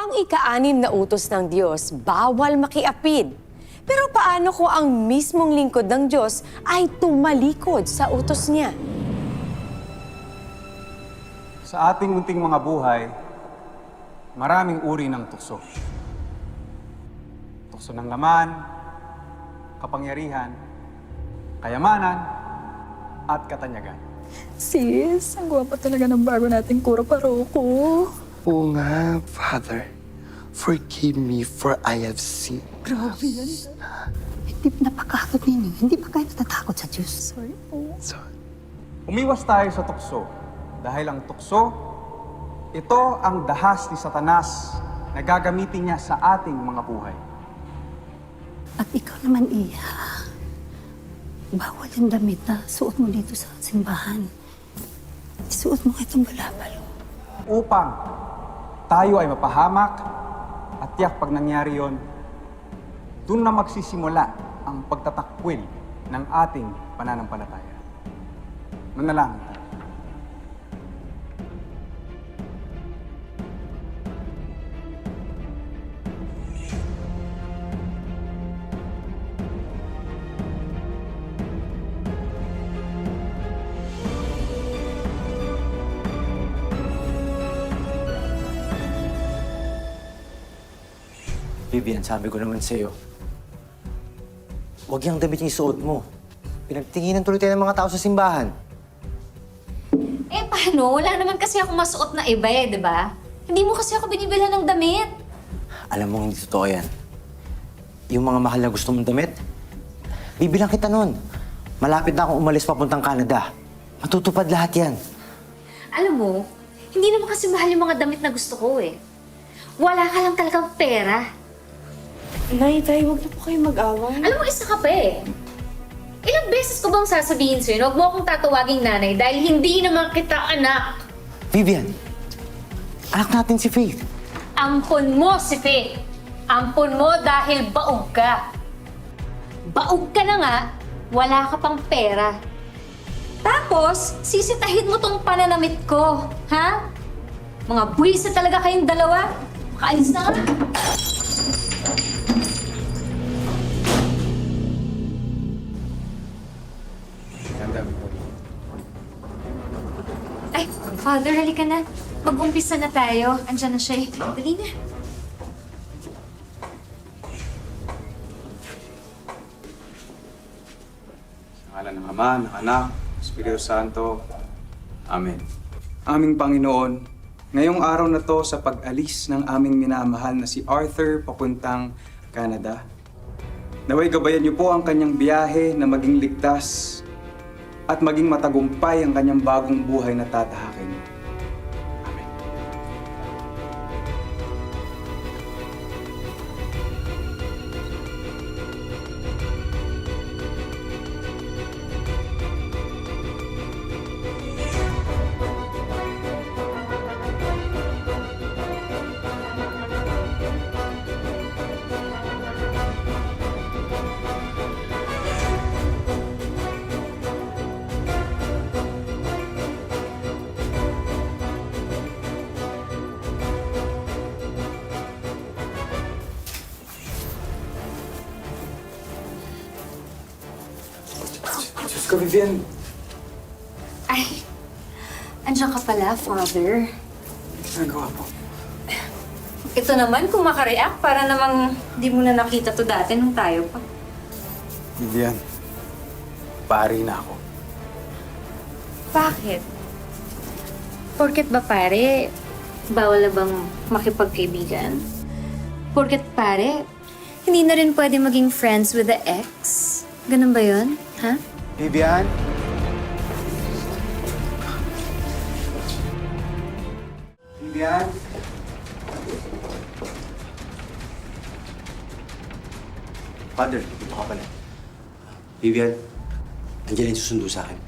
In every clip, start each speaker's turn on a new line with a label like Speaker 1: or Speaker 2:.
Speaker 1: Ang ika-6 na utos ng Diyos, bawal makiapid. Pero paano kung ang mismong lingkod ng Diyos ay tumalikod sa utos niya?
Speaker 2: Sa ating munting mga buhay, maraming uri ng tukso. Tukso ng laman, kapangyarihan, kayamanan, at katanyagan.
Speaker 3: Sis, ang gwapo talaga ng bago nating kuro paroko.
Speaker 4: Oo nga, Father. Forgive me for I have sinned.
Speaker 3: Grabe yan.
Speaker 5: Hindi napakakot ninyo. Hindi pa kayo natatakot sa Diyos.
Speaker 3: Sorry po.
Speaker 4: Sorry.
Speaker 2: Umiwas tayo sa tukso dahil ang tukso, ito ang dahas ni Satanas na gagamitin niya sa ating mga buhay.
Speaker 5: At ikaw naman, Iya. Bawal yung damit na suot mo dito sa simbahan. Isuot mo itong balabalo.
Speaker 2: Upang tayo ay mapahamak at tiyak pag nangyari yon, doon na magsisimula ang pagtatakwil ng ating pananampalataya. Manalangin tayo.
Speaker 6: Vivian, sabi ko naman sa'yo, huwag yung damit yung isuot mo. Pinagtinginan tuloy tayo ng mga tao sa simbahan.
Speaker 7: Eh, paano? Wala naman kasi ako masuot na iba eh, di ba? Hindi mo kasi ako binibilhan ng damit.
Speaker 6: Alam mo, hindi totoo yan. Yung mga mahal na gusto mong damit, bibilang kita nun. Malapit na akong umalis papuntang Canada. Matutupad lahat yan.
Speaker 7: Alam mo, hindi naman kasi mahal yung mga damit na gusto ko eh. Wala ka lang talagang pera.
Speaker 1: Nay, tayo, huwag na po kayo mag-away.
Speaker 7: Alam mo, isa ka pa eh. Ilang beses ko bang sasabihin sa'yo, huwag mo akong tatawaging nanay dahil hindi naman kita anak.
Speaker 6: Vivian, anak natin si Faith.
Speaker 7: Ampon mo si Faith. Ampon mo dahil baog ka. Baog ka na nga, wala ka pang pera. Tapos, sisitahin mo tong pananamit ko, ha? Mga buwisa talaga kayong dalawa. Makaalis na nga. Ay, Father, halika na. Mag-umpisa na tayo. Andiyan na siya eh. Dali na.
Speaker 2: Sa ngalan ng Ama, ng Anak, ng Espiritu Santo. Amen. Aming Panginoon, ngayong araw na to sa pag-alis ng aming minamahal na si Arthur papuntang Canada, naway gabayan niyo po ang kanyang biyahe na maging ligtas at maging matagumpay ang kanyang bagong buhay na tatahakin. Amen. Diyos ko, Vivian.
Speaker 7: Ay, andiyan ka pala, Father.
Speaker 2: Nagawa po.
Speaker 7: Ito naman, kung makareact, para namang di mo na nakita to dati nung tayo pa.
Speaker 2: Vivian, pari na ako.
Speaker 7: Bakit? Porket ba pare, bawal na bang makipagkaibigan? Porket pare, hindi na rin pwede maging friends with the ex? Ganun ba yun? Ha?
Speaker 6: Vivian?
Speaker 2: Vivian?
Speaker 6: Father, dito ka pala. Vivian, nandiyan yung susundo sa akin.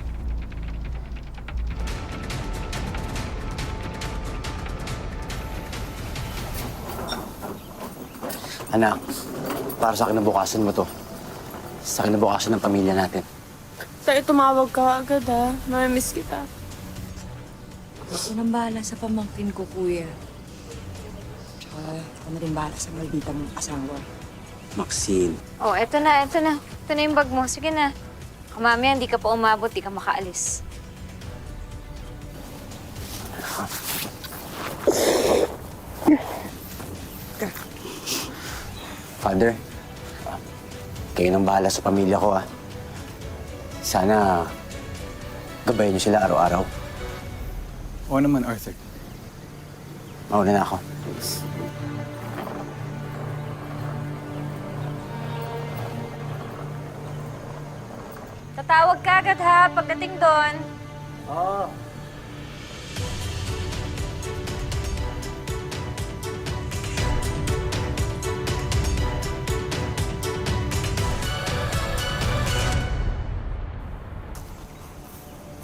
Speaker 6: Anak, para sa kinabukasan mo to. Sa kinabukasan ng pamilya natin.
Speaker 1: Tayo, tumawag ka agad ha. Mamimiss kita.
Speaker 3: Ako nang bahala sa pamangkin ko, kuya. Tsaka,
Speaker 8: Ako na rin bahala sa maldita mong asawa.
Speaker 6: Maxine.
Speaker 7: Oh, eto na, eto na. Ito na yung bag mo. Sige na. Mamaya, hindi ka pa umabot, di ka makaalis.
Speaker 6: Father, kayo nang bahala sa pamilya ko, ah. Sana gabayan niyo sila araw-araw.
Speaker 2: Oo naman, Arthur.
Speaker 6: Mauna na ako.
Speaker 7: Tatawag ka agad ha, pagdating doon.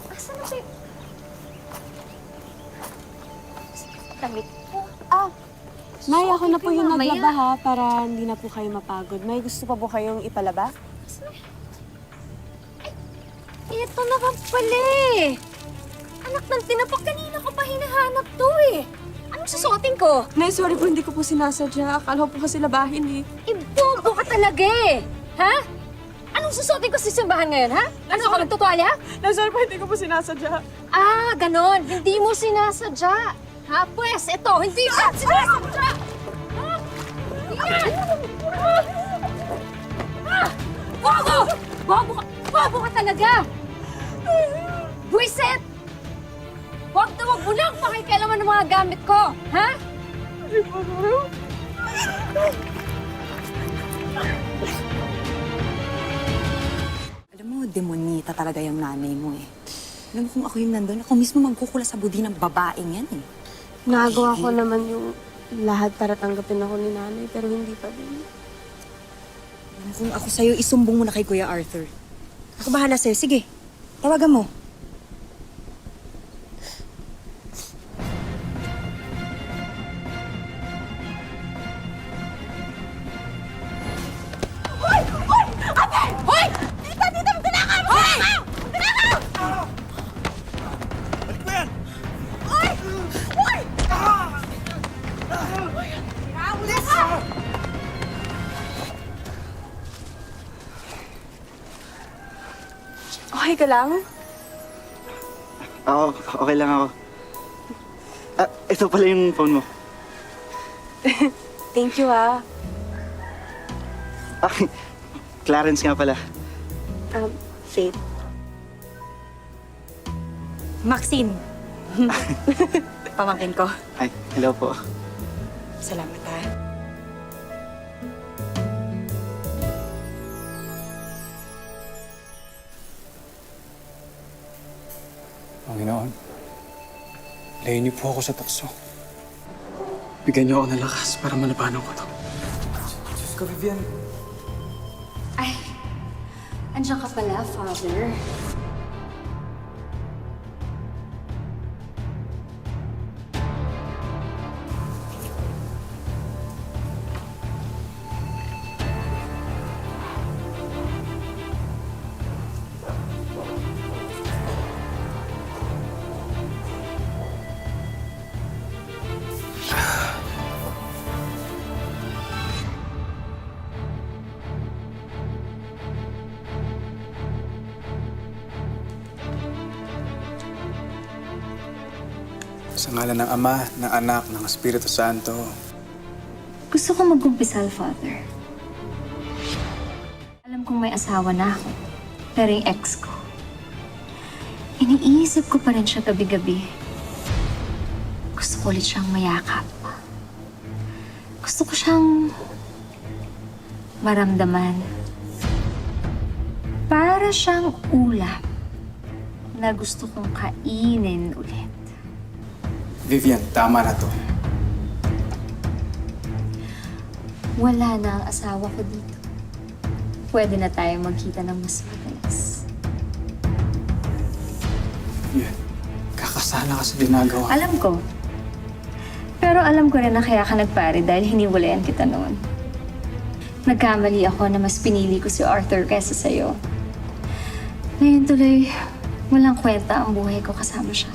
Speaker 7: Asan na si... Damit ko.
Speaker 9: May, ako na po yung
Speaker 7: Mamaya.
Speaker 9: naglaba ha, para hindi na po kayo mapagod. May gusto pa po kayong ipalaba?
Speaker 7: Ito naman pala eh. Anak ng tinapak, kanina ko pa hinahanap to eh. Anong susuotin ko?
Speaker 9: Nay, sorry po, hindi ko po sinasadya. Akala ko po kasi labahin eh.
Speaker 7: Ibobo ka talaga eh. Ha? Anong susuotin ko sa simbahan ngayon, ha? Ano ako, magtutuwalya?
Speaker 9: Nay, sorry po, hindi ko po sinasadya.
Speaker 7: Ah, ganon. Hindi mo sinasadya. Ha? Pues, ito, hindi mo sinasadya. Ha? Yan! Ha? Bobo! Bobo ka talaga! Buisit! Huwag na huwag mo lang pakikialaman ng mga gamit ko, ha?
Speaker 8: Alam mo, demonita talaga yung nanay mo eh. Alam mo kung ako yung nandun, ako mismo magkukula sa budi ng babaeng yan eh.
Speaker 9: Nagawa ko naman yung lahat para tanggapin ako ni nanay, pero hindi pa din.
Speaker 8: Alam mo, kung ako sa'yo, isumbong mo na kay Kuya Arthur. Ako bahala sa'yo. Sige, tawagan mo.
Speaker 9: Okay ka lang?
Speaker 10: Oo, okay lang ako. Ito pala yung phone mo.
Speaker 9: Thank you ah.
Speaker 10: Clarence nga pala.
Speaker 9: Faith.
Speaker 8: Maxine. Pamangkin ko.
Speaker 10: Ay, hello po.
Speaker 8: Salamat ha.
Speaker 2: Panginoon, layo niyo po ako sa tukso. Bigyan niyo ako ng lakas para malabanan ko to. Diyos ko, Vivian.
Speaker 7: Ay, andiyan ka pala, Father.
Speaker 2: Sa ngalan ng Ama, ng Anak, ng Espiritu Santo.
Speaker 7: Gusto ko mag-umpisal, Father. Alam kong may asawa na ako, pero yung ex ko, iniisip ko pa rin siya gabi-gabi. Gusto ko ulit siyang mayakap. Gusto ko siyang maramdaman. Para siyang ulam na gusto kong kainin ulit.
Speaker 2: Vivian, tama na to.
Speaker 7: Wala na ang asawa ko dito. Pwede na tayo magkita ng mas madalas.
Speaker 2: Vivian, kakasala ka sa ginagawa.
Speaker 7: Alam ko. Pero alam ko rin na kaya ka nagpare dahil hiniwalayan kita noon. Nagkamali ako na mas pinili ko si Arthur kaysa sa'yo. Ngayon tuloy, walang kwenta ang buhay ko kasama siya.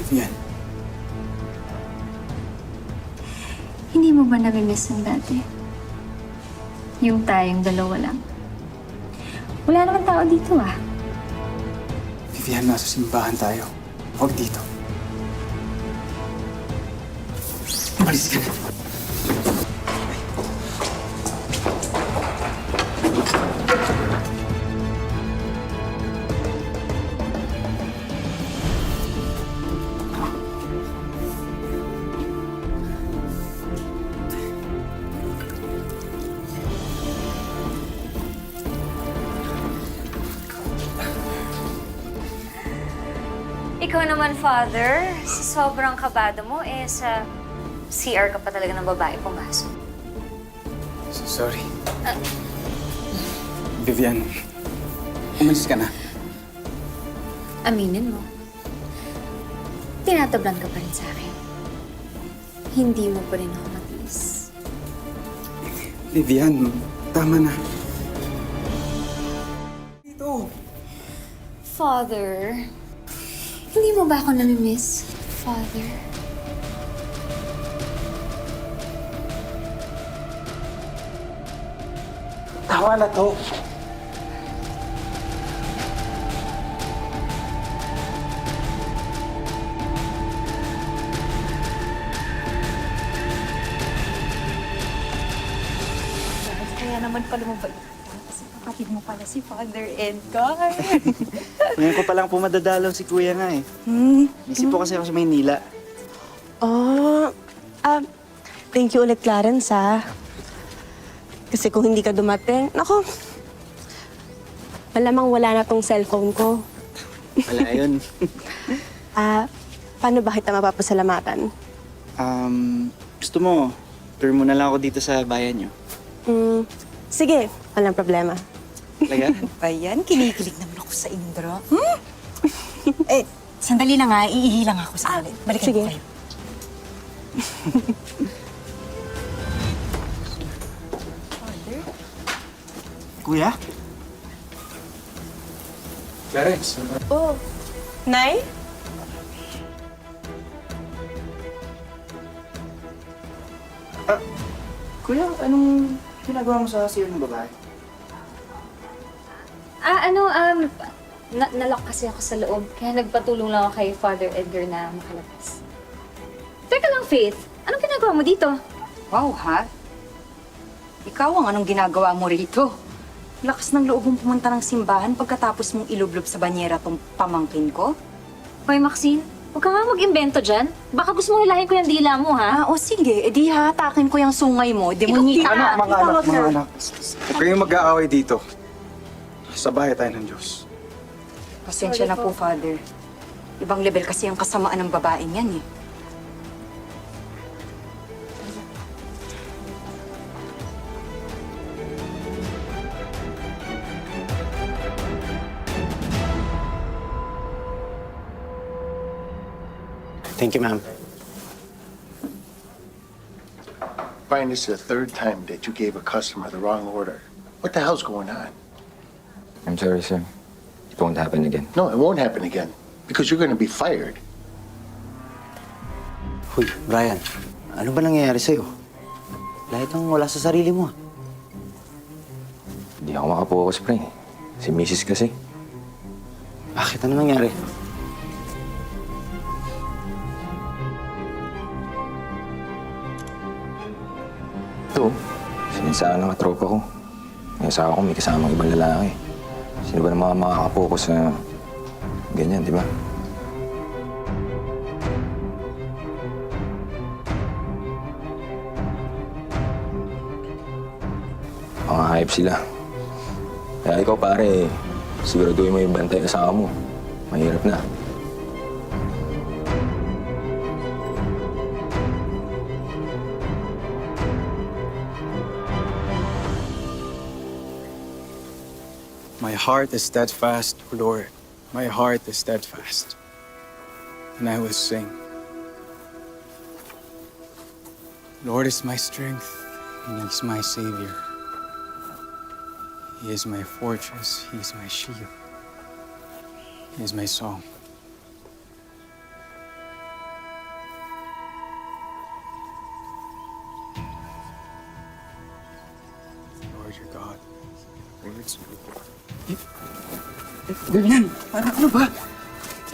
Speaker 2: Vivian,
Speaker 7: mo ba nami-miss ang dati? Yung tayong dalawa lang. Wala naman tao dito ah.
Speaker 2: Vivian, nasa simbahan tayo. Huwag dito. Umalis ka na.
Speaker 7: Ikaw naman, Father, sa sobrang kabado mo, sa CR ka pa talaga ng babae pumasok.
Speaker 2: Sorry. Vivian, umalis ka na.
Speaker 7: Aminin mo. Tinatablan ka pa rin sa akin. Hindi mo pa rin ako matiis.
Speaker 2: Vivian, tama na. Dito.
Speaker 7: Father, hindi mo ba ako nami-miss, Father?
Speaker 2: Tawa na to.
Speaker 8: Kaya naman pala mo ba kasi kapatid mo pala si Father Edgar.
Speaker 10: Ngayon ko palang po madadalaw si Kuya nga eh. Busy po kasi ako sa Maynila.
Speaker 9: Oh, thank you ulit, Clarence, ha? Kasi kung hindi ka dumating, nako, malamang wala na tong cellphone ko.
Speaker 10: Wala yun.
Speaker 9: Paano ba kita mapapasalamatan?
Speaker 10: Gusto mo, tour mo na lang ako dito sa bayan niyo.
Speaker 9: Sige, walang problema.
Speaker 10: Talaga?
Speaker 8: Ba yan? Kinikilig naman ako sa Indra. Sandali lang nga. Iihi lang ako sa Balikan
Speaker 9: sige.
Speaker 8: ko kayo.
Speaker 10: Kuya?
Speaker 2: Clarence.
Speaker 9: Oh, Nay?
Speaker 10: Kuya, anong ginagawa mo sa CR ng babae?
Speaker 7: Nalock kasi ako sa loob. Kaya nagpatulong lang ako kay Father Edgar na makalabas. Teka lang, Faith. Anong ginagawa mo dito?
Speaker 8: Wow, ha? Ikaw ang anong ginagawa mo rito? Lakas ng loob mong pumunta ng simbahan pagkatapos mong ilublob sa banyera tong pamangkin ko?
Speaker 7: Hoy, Maxine. Huwag ka nga mag-imbento dyan. Baka gusto mong hilahin ko yung dila mo, ha?
Speaker 8: O sige, edi hatakin ko yung sungay mo. Demonita ka.
Speaker 2: Mga anak. Huwag kayong mag-aaway dito. Sa bahay tayo ng Diyos.
Speaker 8: Pasensya na po, Father. Ibang level kasi ang kasamaan ng babaeng yan eh.
Speaker 6: Thank you, ma'am.
Speaker 11: Brian, this is the third time that you gave a customer the wrong order. What the hell's going on?
Speaker 12: I'm sorry, sir. It won't happen again.
Speaker 11: No, it won't happen again because you're going to be fired.
Speaker 6: Hoy, Brian. Ano ba nangyayari sa'yo? Lahat ang wala sa sarili mo.
Speaker 12: Hindi ako makapokus, pre. Si Mrs. kasi.
Speaker 6: Bakit? Ano nangyari?
Speaker 12: Ito, sinisaan ng katropa ko. May asawa ko may kasamang ibang lalaki. Sino ba naman makakapokus sa ganyan, di ba? Mga hype sila. Kaya ikaw, pare, siguraduhin mo yung bantay ng asawa mo. Mahirap na.
Speaker 2: My heart is steadfast, Lord. My heart is steadfast. And I will sing. Lord is my strength, and He's my Savior. He is my fortress, He is my shield. He is my song. your God. Words. Vivian, ano ba?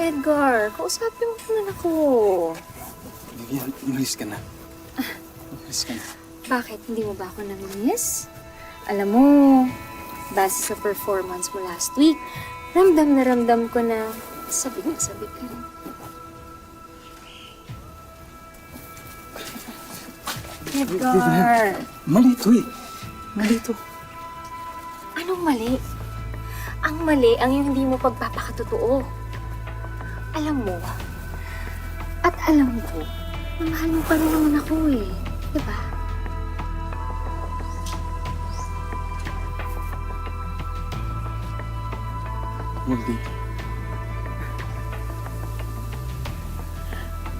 Speaker 7: Edgar, kausapin mo naman ako.
Speaker 2: Vivian, umalis ka na. Umalis ka na.
Speaker 7: Bakit? Hindi mo ba ako namimiss? Alam mo, base sa performance mo last week, ramdam na ramdam ko na sabik na sabik ka. Edgar!
Speaker 2: Mali ito eh. Mali ito.
Speaker 7: Anong mali? Ang mali ang yung hindi mo pagpapakatotoo. Alam mo, at alam ko, na mahal mo pa rin naman ako eh. Diba?
Speaker 2: Huwag dito.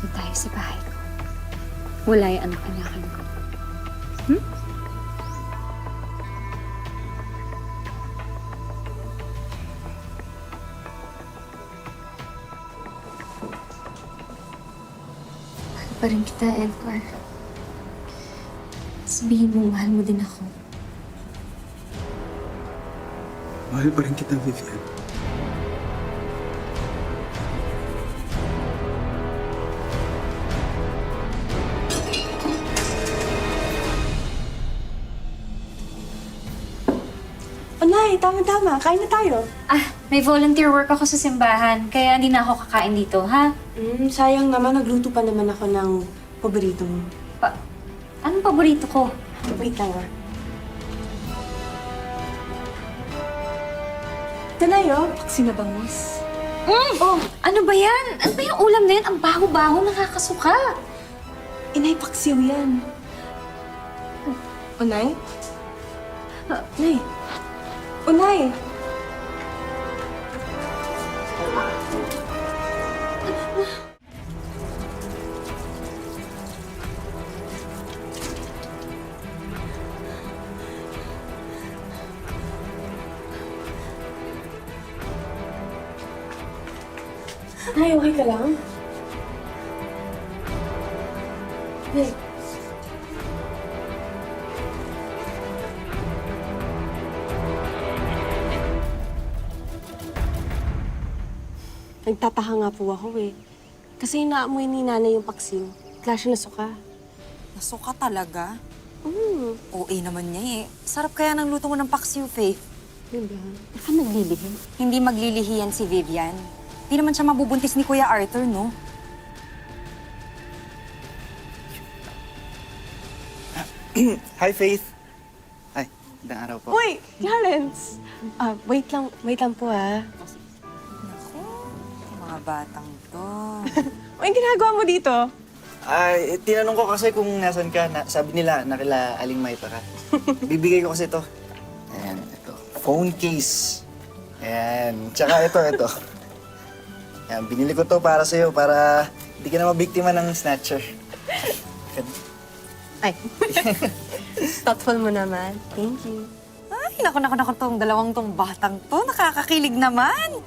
Speaker 7: Doon tayo sa bahay ko. Wala yung anak-anakan ko. Hmm? Mahal pa rin kita, Edgar. Sabihin mo, mahal mo din ako.
Speaker 2: Mahal pa rin kita, Vivian.
Speaker 9: O Nay, tama-tama. Kain na tayo.
Speaker 7: May volunteer work ako sa simbahan, kaya hindi na ako kakain dito, ha?
Speaker 9: Sayang naman. Nagluto pa naman ako ng paborito mo.
Speaker 7: Anong paborito ko?
Speaker 9: Wait lang Ito na yun. Sinabangos.
Speaker 7: Oh, ano ba yan? Ano ba yung ulam na yan? Ang baho-baho, nakakasuka.
Speaker 9: Inay, paksiw yan. O Nay? Nay? O Nay? Nay, okay ka lang? Nay. Nagtataka nga po ako eh. Kasi naamoy ni nanay yung paksiw. Bigla siya nasuka.
Speaker 8: Nasuka talaga? OA naman niya eh. Sarap kaya ng luto mo ng paksiw, Faith.
Speaker 9: Diba?
Speaker 8: Baka maglilihi. Hindi maglilihi yan si Vivian. Hindi naman siya mabubuntis ni Kuya Arthur, no?
Speaker 10: Hi, Faith. Ay, magandang araw po.
Speaker 9: Uy! Clarence! Wait lang po ah.
Speaker 8: Mga batang to.
Speaker 9: Anong ginagawa mo dito?
Speaker 10: Ay, tinanong ko kasi kung nasan ka. Sabi nila, nakila Aling Maita ka. Bibigay ko kasi ito. Ayan, ito. Phone case. Ayan. Tsaka ito. Ayan, binili ko to para sa'yo, para hindi ka na mabiktima ng snatcher.
Speaker 9: Ay. Thoughtful mo naman. Thank you.
Speaker 8: Ay, naku, tong dalawang tong batang to. Nakakakilig naman.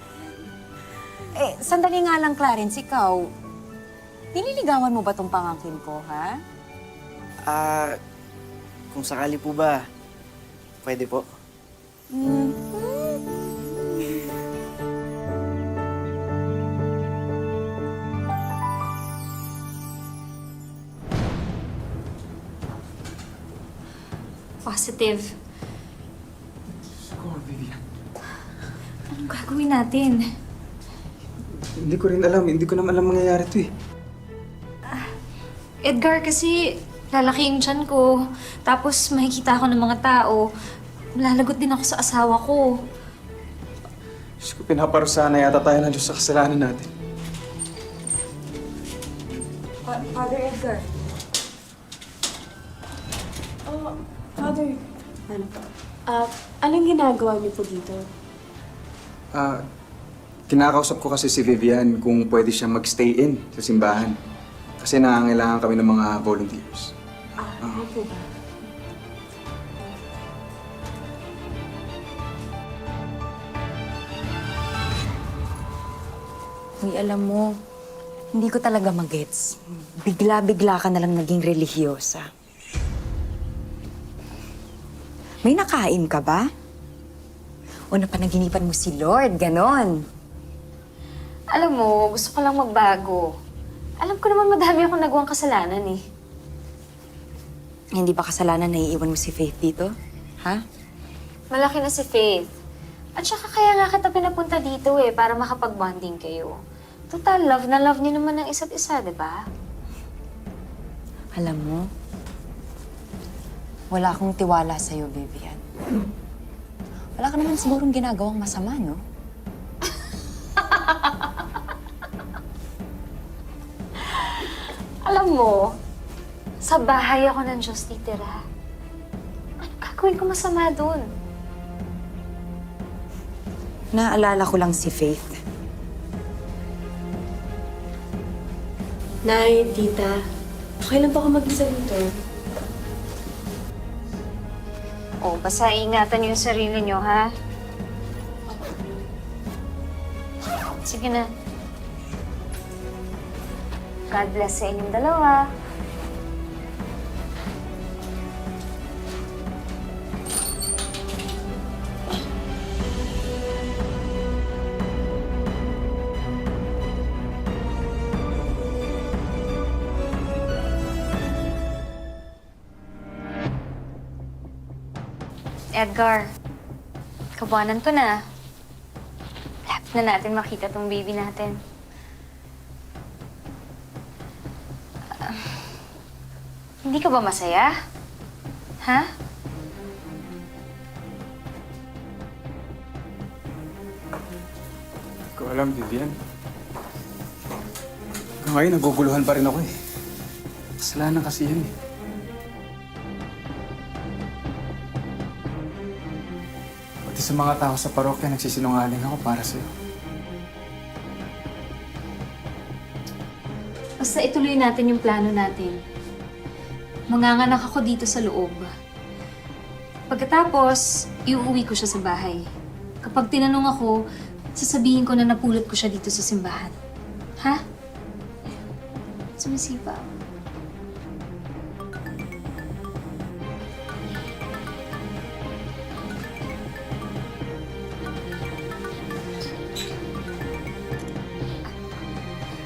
Speaker 8: Eh, sandali nga lang, Clarence, ikaw. Nililigawan mo ba tong pangangkin ko, ha?
Speaker 10: Kung sakali po ba, pwede po.
Speaker 7: Positive.
Speaker 2: Ako, Vivian.
Speaker 7: Anong gagawin natin?
Speaker 2: Hindi ko rin alam. Hindi ko naman alam mangyayari to eh.
Speaker 7: Edgar, kasi lalaki yung tiyan ko. Tapos makikita ako ng mga tao. Malalagot din ako sa asawa ko.
Speaker 2: Diyos ko, pinaparusahan na yata tayo ng Diyos sa kasalanan natin.
Speaker 9: Father Edgar. Oh, Father. Ano po? Anong ginagawa niyo po dito?
Speaker 2: Kinakausap ko kasi si Vivian kung pwede siya mag-stay in sa simbahan. Kasi nangangailangan kami ng mga volunteers.
Speaker 9: Ano po ba?
Speaker 8: Uy, alam mo, hindi ko talaga magets. Bigla-bigla ka nalang naging relihiyosa. May nakain ka ba? O napanaginipan mo si Lord, ganon?
Speaker 7: Alam mo, gusto ko lang magbago. Alam ko naman madami akong nagawang kasalanan eh.
Speaker 8: Hindi ba kasalanan na iiwan mo si Faith dito? Ha?
Speaker 7: Malaki na si Faith. At saka kaya nga kita pinapunta dito eh, para makapag-bonding kayo. Total, love na love niyo naman ng isa't isa, di ba?
Speaker 8: Alam mo, wala akong tiwala sa'yo, Vivian. Wala ka naman sigurong ginagawang masama, no?
Speaker 7: Alam mo, sa bahay ako ng Diyos titira. Ano gagawin ko masama doon?
Speaker 8: Naalala ko lang si Faith.
Speaker 9: Nay, tita, okay lang ba ako mag-isa dito?
Speaker 7: Oh, basta ingatan niyo yung sarili niyo, ha? Sige na. God bless sa inyong dalawa. Edgar, kabuanan ko na. Lapit na natin makita tong baby natin. Hindi ka ba masaya? Ha?
Speaker 2: Hindi ko alam, Vivian. Ngayon, naguguluhan pa rin ako eh. Kasalanan kasi yan eh. Pati sa mga tao sa parokya, nagsisinungaling ako para sa'yo.
Speaker 7: Basta ituloy natin yung plano natin. Manganganak ako dito sa loob. Pagkatapos, iuwi ko siya sa bahay. Kapag tinanong ako, sasabihin ko na napulot ko siya dito sa simbahan. Ha? Sumisipa.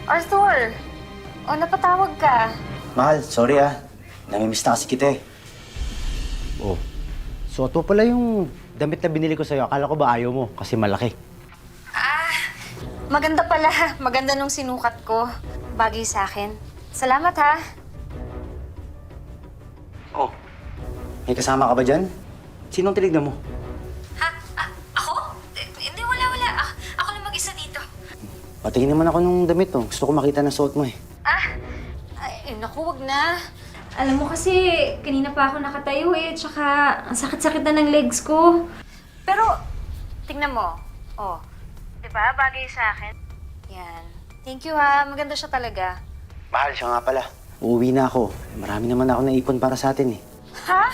Speaker 7: Arthur! O, napatawag ka.
Speaker 6: Mahal, sorry ah. Namimiss na kasi kita eh. Oh, suot mo pala yung damit na binili ko sa'yo. Akala ko ba ayaw mo kasi malaki.
Speaker 7: Maganda pala. Maganda nung sinukat ko. Bagay sa akin. Salamat ha.
Speaker 6: Oh, may kasama ka ba dyan? Sinong tinignan mo?
Speaker 7: Ha? Ako? Hindi, wala. Ako lang mag-isa dito.
Speaker 6: Patingin naman ako nung damit oh. Gusto ko makita ng suot mo eh.
Speaker 7: Ay, naku, wag na. Alam mo kasi, kanina pa ako nakatayo eh. Tsaka, ang sakit-sakit na ng legs ko. Pero, tingnan mo. Oh, di ba? Bagay sa akin. Yan. Thank you ha. Maganda siya talaga.
Speaker 6: Mahal, siya nga pala. Uuwi na ako. Marami naman ako naipon para sa atin eh.
Speaker 7: Ha?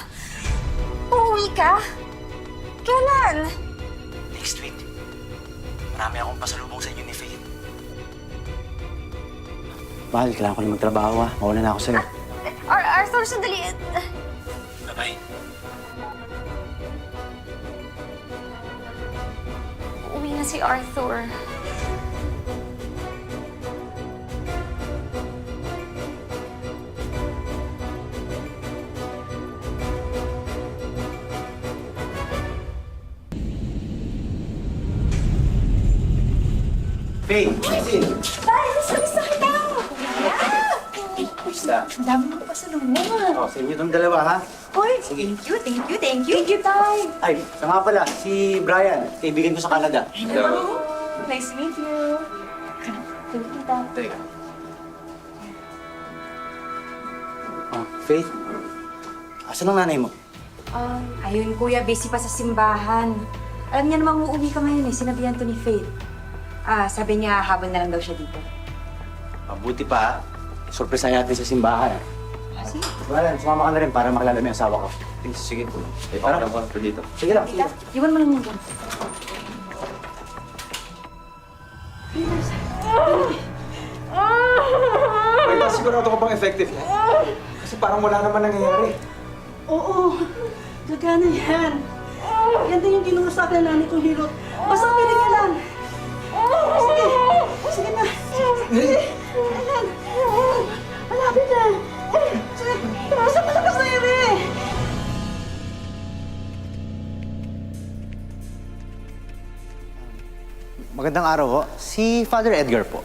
Speaker 7: Uuwi ka? Kailan?
Speaker 6: Next week. Marami akong pasalubong sa inyo ni Faith. Mahal, kailangan ko na magtrabaho ha. Mauna na ako sa'yo.
Speaker 7: Arthur, sandali.
Speaker 6: Bye-bye.
Speaker 7: Uuwi na si Arthur.
Speaker 6: Faith! Faith!
Speaker 7: Tay, nasa kita!
Speaker 6: Basta.
Speaker 7: Ang dami mo pa sa mo.
Speaker 6: Oh, sa inyo itong dalawa ha.
Speaker 7: Uy,
Speaker 6: Sige.
Speaker 7: thank you. Thank you, Tay.
Speaker 6: Ay, siya nga pala, si Brian. Kaibigan ko sa Canada.
Speaker 7: Hello. Nice to meet you. Thank you, Tay.
Speaker 6: Teka. Oh, Faith. Asan ang nanay mo?
Speaker 8: Ayun, kuya, busy pa sa simbahan. Alam niya namang uuwi ka ngayon eh, sinabihan to ni Faith. Sabi niya habang na lang daw siya dito.
Speaker 6: Mabuti pa, surpresa natin sa simbahan. Sige. Brian, sumama ka na rin para makilala mo yung asawa ko. Sige. Tara. Dito. Sige lang.
Speaker 8: Tita, iwan mo lang yung dyan.
Speaker 2: Wait, sigurado ko bang effective yan? Kasi parang wala naman nangyayari.
Speaker 9: Oo. Gagana yan. Yan din yung ginawa sa akin ng nanay kong hilot. Basta piling ka lang. Sige. Sige na. Sige. Ayan. Malapit na. Sige. Basta malakas na yun eh.
Speaker 6: Magandang araw po. Si Father Edgar po.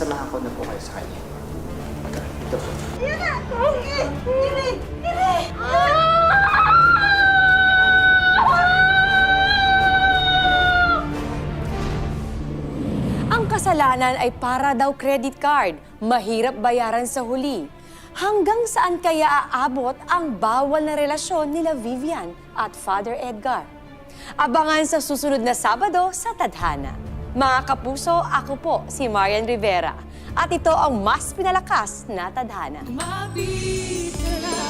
Speaker 6: Samahan ko na po kayo sa kanya. Ito po.
Speaker 1: Ang kasalanan ay para daw credit card, mahirap bayaran sa huli. Hanggang saan kaya aabot ang bawal na relasyon nila Vivian at Father Edgar? Abangan sa susunod na Sabado sa Tadhana. Mga kapuso, ako po si Marian Rivera at ito ang mas pinalakas na Tadhana.
Speaker 3: Mabit ka lang.